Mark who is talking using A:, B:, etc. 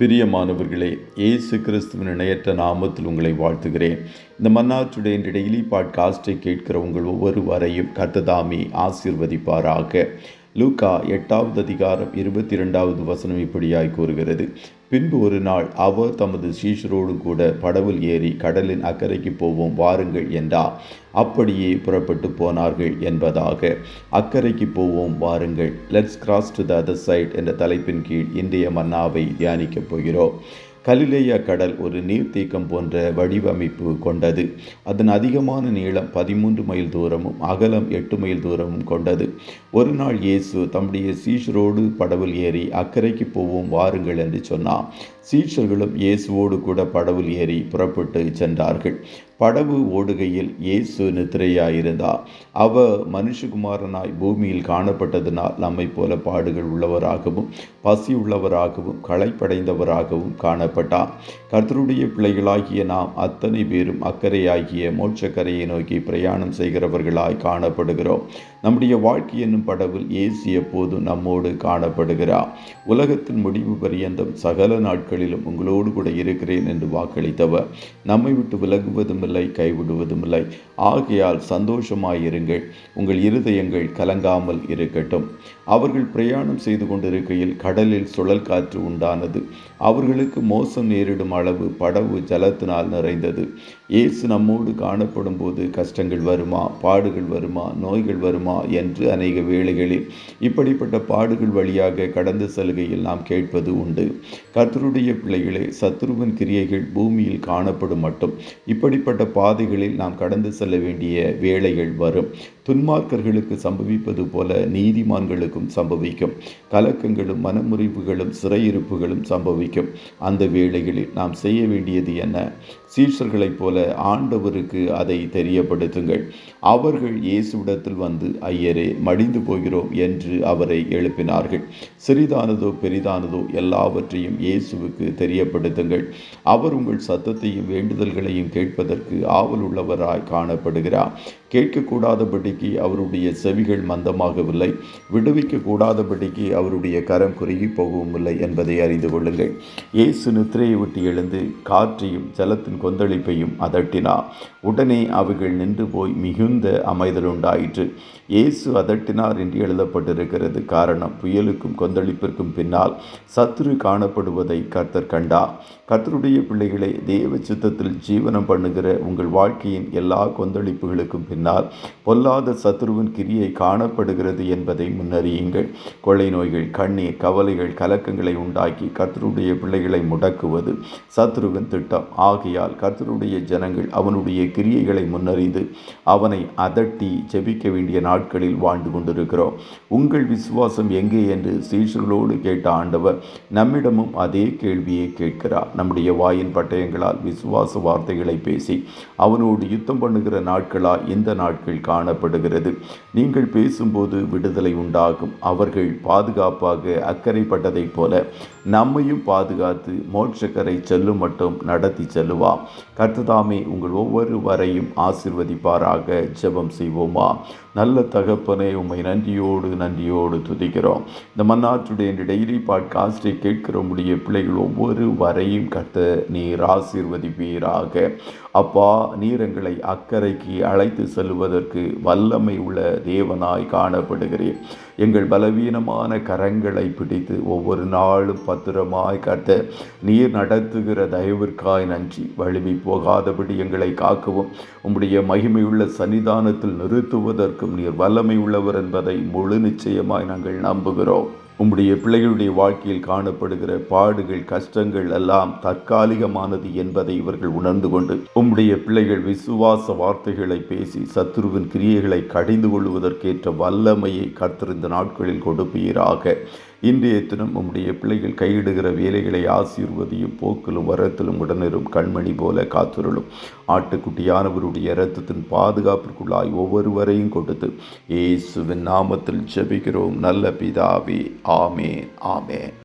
A: பிரியமானவர்களே, இயேசு கிறிஸ்துவின் இணையற்ற நாமத்தில் உங்களை வாழ்த்துகிறேன். இந்த மன்னா டுடே என்ற டெய்லி பாட்காஸ்டை கேட்கிற உங்கள் ஒவ்வொருவரையும் கர்த்தர் ஆசீர்வதிப்பாராக. லூக்கா 8வது அதிகாரம் 22வது வசனம் இப்படியாய் கூறுகிறது: பின்பு ஒரு நாள் அவர் தமது சீஷரோடு கூட படவில் ஏறி கடலின் அக்கறைக்கு போவோம் வாருங்கள் என்றார். அப்படியே புறப்பட்டு போனார்கள் என்பதாக. அக்கறைக்கு போவோம் வாருங்கள், let's cross to the other side என்ற தலைப்பின் கீழ் இன்றைய மன்னாவை தியானிக்கப் போகிறோம். கலிலேயா கடல் ஒரு நீர்த்தேக்கம் போன்ற வடிவமைப்பு கொண்டது. அதன் அதிகமான நீளம் 13 மைல் தூரமும் அகலம் 8 மைல் தூரமும் கொண்டது. ஒரு நாள் இயேசு தம்முடைய சீஷரோடு படவில் ஏறி அக்கறைக்கு போவோம் வாருங்கள் என்று சொன்னார். சீஷர்களும் இயேசுவோடு கூட படவில் ஏறி புறப்பட்டு சென்றார்கள். படவு ஓடுகையில் இயேசு நித்திரையாயிருந்தார். அவர் மனுஷகுமாரனாய் பூமியில் காணப்பட்டதினால் நம்மை போல பாடுகள் உள்ளவராகவும் பசி உள்ளவராகவும் களைப்படைந்தவராகவும் காணப்பட்டார். கர்த்தருடைய பிள்ளைகளாகிய நாம் அத்தனை பேரும் அக்கறையாகிய மோட்சக்கரையை நோக்கி பிரயாணம் செய்கிறவர்களாய் காணப்படுகிறோம். நம்முடைய வாழ்க்கை என்னும் படவில் இயேசு எப்போதும் நம்மோடு காணப்படுகிறார். உலகத்தின் முடிவு பரியந்தம் சகல நாட்களிலும் உங்களோடு கூட இருக்கிறேன் என்று வாக்களித்தவர் நம்மை விட்டு விலகுவதும் இல்லை, கைவிடுவதும் இல்லை. ஆகையால் சந்தோஷமாயிருங்கள், உங்கள் இருதயங்கள் கலங்காமல் இருக்கட்டும். அவர்கள் பிரயாணம் செய்து கொண்டிருக்கையில் கடலில் சுழல் காற்று உண்டானது. அவர்களுக்கு மோசம் நேரிடும் அளவு படவு ஜலத்தினால் நிறைந்தது. இயேசு நம்மோடு காணப்படும் போது கஷ்டங்கள் வருமா, பாடுகள் வருமா, நோய்கள் வருமா என்று அநேக வேளைகளில் இப்படிப்பட்ட பாடுகள் வழியாக கடந்து செல்கையில் நாம் கேட்பது உண்டு. கர்த்தருடைய பிள்ளைகளே, சத்துருவின் கிரியைகள் பூமியில் காணப்படும் மட்டும் இப்படிப்பட்ட பாதைகளில் நாம் கடந்து செல்ல வேண்டிய வேளைகள் வரும். துன்மார்க்கர்களுக்கு சம்பவிப்பது போல நீதிமான்களுக்கும் சம்பவிக்கும். கலக்கங்களும் மனமுறிவுகளும் சிறையிருப்புகளும் சம்பவிக்கும். அந்த வேளைகளில் நாம் செய்ய வேண்டியது என்ன? சீஷர்களைப் போல ஆண்டவருக்கு அதை தெரியப்படுத்துங்கள். அவர்கள் இயேசுவிடத்தில் வந்து, ஐயரே, மடிந்து போகிறோம் என்று அவரை எழுப்பினார்கள். சிறிதானதோ பெரிதானதோ எல்லாவற்றையும் இயேசுவுக்கு தெரியப்படுத்துங்கள். அவர் உங்கள் சத்தத்தையும் வேண்டுதல்களையும் கேட்பதற்கு ஆவல் உள்ளவராய் காணப்படுகிறார். கேட்கக்கூடாதபடிக்கு அவருடைய செவிகள் மந்தமாகவில்லை, விடுவிக்க கூடாதபடிக்கு அவருடைய கரம் குறுகி போகவும் இல்லை என்பதை அறிந்து கொள்ளுங்கள். இயேசு நித்திரையை விட்டு எழுந்து காற்றையும் ஜலத்தின் கொந்தளிப்பையும் அதட்டினார். உடனே அவைகள் நின்று போய் மிகுந்த அமைதல் உண்டாயிற்று. இயேசு அதட்டினார் என்று எழுதப்பட்டிருக்கிறது. காரணம், புயலுக்கும் கொந்தளிப்பிற்கும் பின்னால் சத்துரு காணப்படுவதை கர்த்தர் கண்டார். கர்த்தருடைய பிள்ளைகளை, தேவ சித்தத்தில் ஜீவனம் பண்ணுகிற உங்கள் வாழ்க்கையின் எல்லா கொந்தளிப்புகளுக்கும் பின்னால் பொல்லாத சத்துருவின் கிரியை காணப்படுகிறது என்பதை முன்னறியுங்கள். கொள்ளை நோய்கள், கண்ணீர், கவலைகள், கலக்கங்களை உண்டாக்கி கர்த்தருடைய பிள்ளைகளை முடக்குவது சத்துருவின் திட்டம். ஆகையால் கர்த்தருடைய ஜனங்கள் அவனுடைய கிரியைகளை முன்னறிந்து அவனை அதட்டி ஜெபிக்க வேண்டிய நாட்களில் வாழ்ந்து கொண்டிருக்கிறோம். உங்கள் விசுவாசம் எங்கே என்று சீஷர்களோடு கேட்ட ஆண்டவர் நம்மிடமும் அதே கேள்வியை கேட்கிறார். நம்முடைய வாயின் பட்டயங்களால் விசுவாச வார்த்தைகளை பேசி அவனோடு யுத்தம் பண்ணுகிற நாட்களால் இந்த நாட்கள் காணப்படுகிறது. நீங்கள் பேசும்போது விடுதலை உண்டாகும். அவர்கள் பாதுகாப்பாக அக்கறைப்பட்டதைப் போல நம்மையும் பாதுகாத்து மோட்சக்கரை செல்லும் மட்டும் நடத்தி செல்லுவார். கர்த்ததாமே உங்கள் ஒவ்வொருவரையும் ஆசீர்வதிப்பாராக. ஜெபம் செய்வோமா? நல்ல தகப்பனே, உம்மை நன்றியோடு துதிக்கிறோம். இந்த மன்னா டுடே என்ற டெய்லி பாட்காஸ்டை கேட்கிற உம்முடைய பிள்ளைகள் ஒவ்வொருவரையும் கர்த்தர் நீர் ஆசீர்வதிப்பீராக. அப்பா, நீர் எங்களை அக்கறைக்கு அழைத்து செல்வதற்கு வல்லமை உள்ள தேவனாய் காணப்படுகிறேன். எங்கள் பலவீனமான கரங்களை பிடித்து ஒவ்வொரு நாளும் பத்திரமாய் கர்த்தர் நீர் நடத்துகிற தயவிற்காய் நன்றி. வழுவி போகாதபடி எங்களை காக்கவும் உம்முடைய மகிமையுள்ள சன்னிதானத்தில் நிறுத்துவதற்கும் நீர் வல்லமை உள்ளவர் என்பதை முழு நிச்சயமாய் நாங்கள் நம்புகிறோம். உம்முடைய பிள்ளைகளுடைய வாழ்க்கையில் காணப்படுகிற பாடுகள், கஷ்டங்கள் எல்லாம் தற்காலிகமானது என்பதை இவர்கள் உணர்ந்து கொண்டு உம்முடைய பிள்ளைகள் விசுவாச வார்த்தைகளை பேசி சத்துருவின் கிரியைகளை கடிந்து கொள்வதற்கேற்ற வல்லமையை கர்த்தர் இந்த நாட்களில் கொடுப்பீராக. இன்றைய தினம் உம்முடைய பிள்ளைகள் கையிடுகிற வேலைகளை ஆசீர்வதியும். போக்கிலும் வரத்திலும் உடனிரும் கண்மணி போல காத்துருளும். ஆட்டுக்குட்டியானவருடைய இரத்தத்தின் பாதுகாப்பிற்குள்ளாய் ஒவ்வொருவரையும் கொடுத்து இயேசுவின் நாமத்தில் ஜெபிக்கிறோம் நல்ல பிதாவே. ஆமென், ஆமென்.